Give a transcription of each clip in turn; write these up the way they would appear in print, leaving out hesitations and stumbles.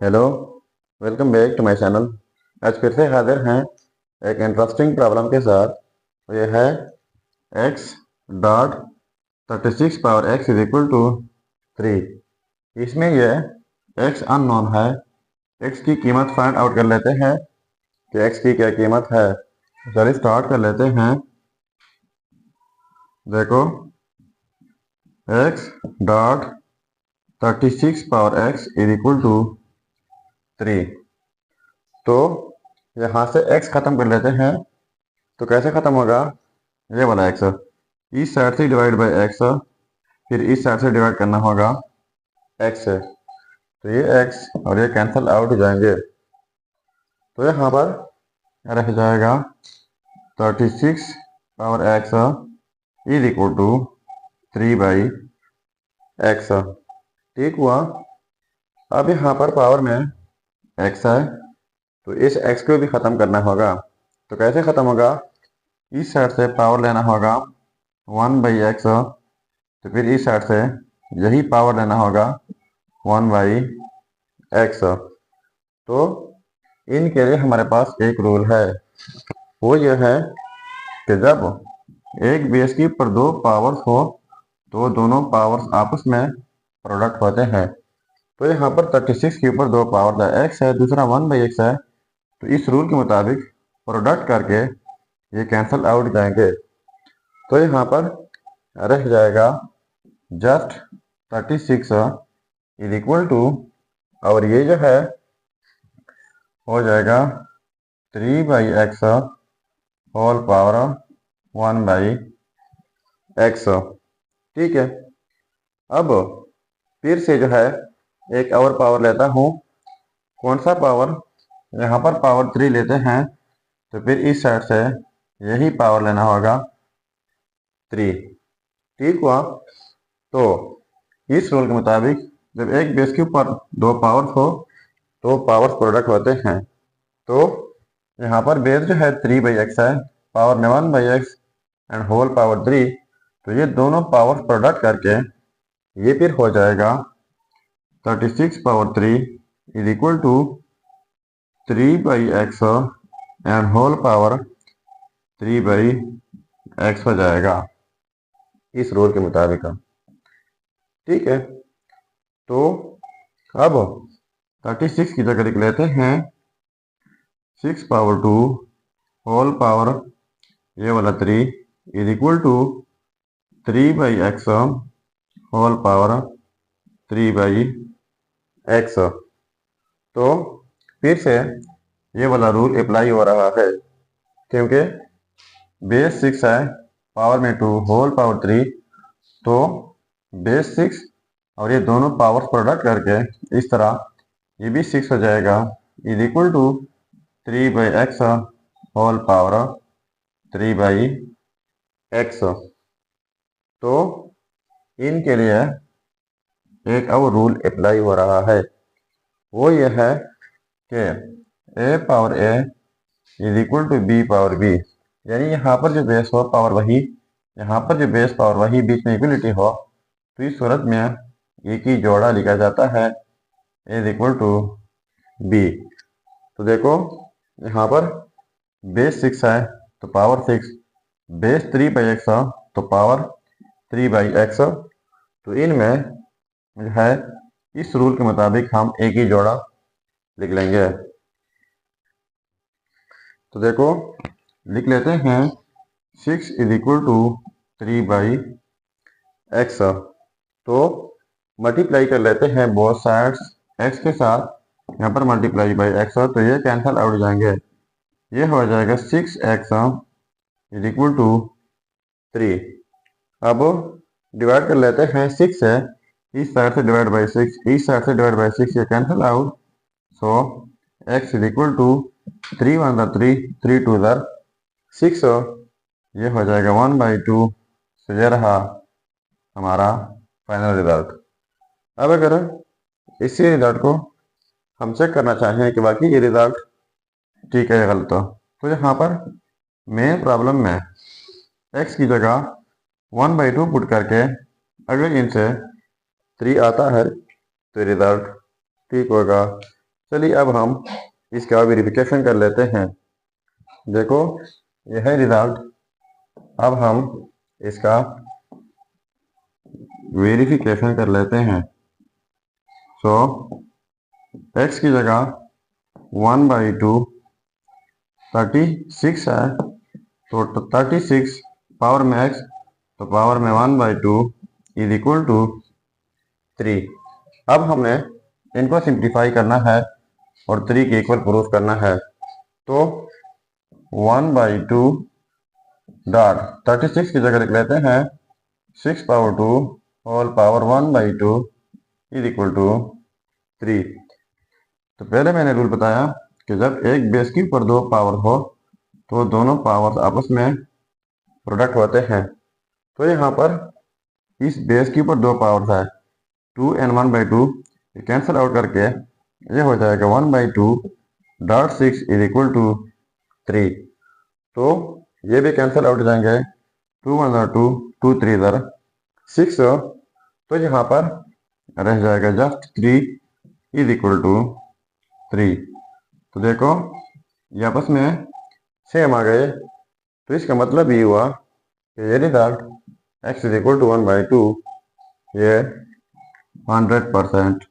Hello, welcome back to my channel. आज फिर से हाजिर हैं एक इंटरेस्टिंग प्रॉब्लम के साथ। तो ये है x dot 36 power x is equal to 3। इसमें ये x अननोन है। x की कीमत फाइंड आउट कर लेते हैं कि x की क्या कीमत है। चलिए स्टार्ट कर लेते हैं। देखो, x dot 36 power x is equal to 3। तो यहाँ से x खत्म कर लेते हैं। तो कैसे खत्म होगा? ये वाला x इस साइड से डिवाइड बाय x, फिर इस साइड से डिवाइड करना होगा x से। तो ये x और ये कैंसल आउट हो जाएंगे। तो यहाँ पर रह जाएगा 36 power x is equal to 3/x। ठीक हुआ। अब यहाँ पर पावर में x है, तो इस x को भी ख़त्म करना होगा। तो कैसे ख़त्म होगा? इस साइड से पावर लेना होगा 1/x, तो फिर इस साइड से यही पावर लेना होगा 1/x। तो इनके लिए हमारे पास एक रूल है, वो यह है कि जब एक बेस के ऊपर दो पावर्स हो तो दोनों पावर्स आपस में प्रोडक्ट होते हैं। तो यहाँ पर 36 के ऊपर दो पावर है, x है, दूसरा 1/x है। तो इस रूल के मुताबिक प्रोडक्ट करके ये कैंसल आउट जाएंगे। तो यहाँ पर रह जाएगा जस्ट 36 इज इक्वल टू, और ये जो है हो जाएगा 3/x होल पावर 1/x। ठीक है। अब फिर से जो है एक और पावर लेता हूँ। कौन सा पावर? यहाँ पर पावर 3 लेते हैं, तो फिर इस साइड से यही पावर लेना होगा 3। ठीक हुआ। तो इस रूल के मुताबिक जब एक बेस के ऊपर दो पावर्स हो तो पावर्स प्रोडक्ट होते हैं। तो यहाँ पर बेस जो है 3/x है, पावर में 1/x एंड होल पावर 3। तो ये दोनों पावर्स प्रोडक्ट करके ये फिर हो जाएगा 36 power 3 is equal to 3/x and whole power 3/x हो जाएगा इस रूल के मुताबिक। ठीक है। तो अब 36 की जगह लिख लेते हैं 6 पावर 2 होल पावर ये वाला 3 is equal to 3/x whole power 3/x। तो फिर से ये वाला रूल अप्लाई हो रहा है, क्योंकि बेस 6 है, पावर में 2, होल पावर 3। तो बेस 6 और ये दोनों पावर्स प्रोडक्ट करके इस तरह ये भी 6 हो जाएगा is equal to 3/x whole power 3/x। तो इनके लिए एक और रूल अप्लाई हो रहा है, वो ये है कि a power a is equal to b power b। यानी यहाँ पर जो बेस हो पावर वही, यहाँ पर जो बेस पावर वही, बीच में इक्वलिटी हो। तो इस सूरत में एक ही जोड़ा लिखा जाता है a is equal to b। तो देखो, यहाँ पर बेस 6 है तो पावर 6, बेस 3/x है तो पावर 3/x। तो इनमें जो है इस रूल के मुताबिक हम एक ही जोड़ा लिख लेंगे। तो देखो, लिख लेते हैं 6 इज इक्वल टू 3/x। तो मल्टीप्लाई कर लेते हैं बोथ साइड्स x के साथ। यहाँ पर मल्टीप्लाई बाई x, तो ये कैंसल आउट जाएंगे। ये हो जाएगा 6x इज इक्वल टू 3। अब डिवाइड कर लेते हैं 6 है, इस साइड से डिवाइड बाई 6, इस साइड से डिवाइड बाई 6, ये cancel out. So x is equal to 3 1 3, 3 2 6। ये हो जाएगा 1/2। तो ये रहा हमारा फाइनल रिजल्ट। अब अगर इसी रिजल्ट को हम चेक करना चाहें कि बाकी ये रिजल्ट ठीक है या गलत, तो यहाँ पर मेन प्रॉब्लम में x की जगह 1/2 पुट करके अगर इनसे 3 आता है तो रिजल्ट ठीक होगा। चलिए अब हम इसका वेरिफिकेशन कर लेते हैं। देखो यह है रिजल्ट। अब हम इसका वेरिफिकेशन कर लेते हैं। सो x की जगह 1/2 36 है, तो 36 पावर में x, तो पावर में 1/2 इज इक्वल टू 3। अब हमने इनको सिंप्लीफाई करना है और 3 के इक्वल प्रूफ करना है। तो 1/2 डॉट 36 की जगह लिख लेते हैं 6 power 2 whole power 1/2 is equal to 3। तो पहले मैंने रूल बताया कि जब एक बेस के ऊपर दो पावर हो तो दोनों पावर्स आपस में प्रोडक्ट होते हैं। तो यहाँ पर इस बेस के ऊपर दो पावर्स है 2 and 1/2, कैंसिल आउट करके ये हो जाएगा 1/2 डॉट 6 इज इक्वल टू 3। तो ये भी कैंसिल आउट हो जाएंगे, 2 1 2, 2 3 इधर 6, तो यहाँ पर रह जाएगा जस्ट 3 इज इक्वल टू 3। तो देखो ये आपस में सेम आ गए, तो इसका मतलब ये हुआ कि ये result x is equal to 1/2 ये 100%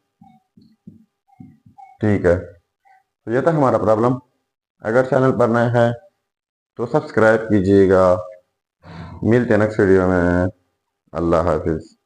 ठीक है। तो ये था हमारा प्रॉब्लम। अगर चैनल पर नए हैं तो सब्सक्राइब कीजिएगा। मिलते हैं नेक्स्ट वीडियो में। अल्लाह हाफिज़।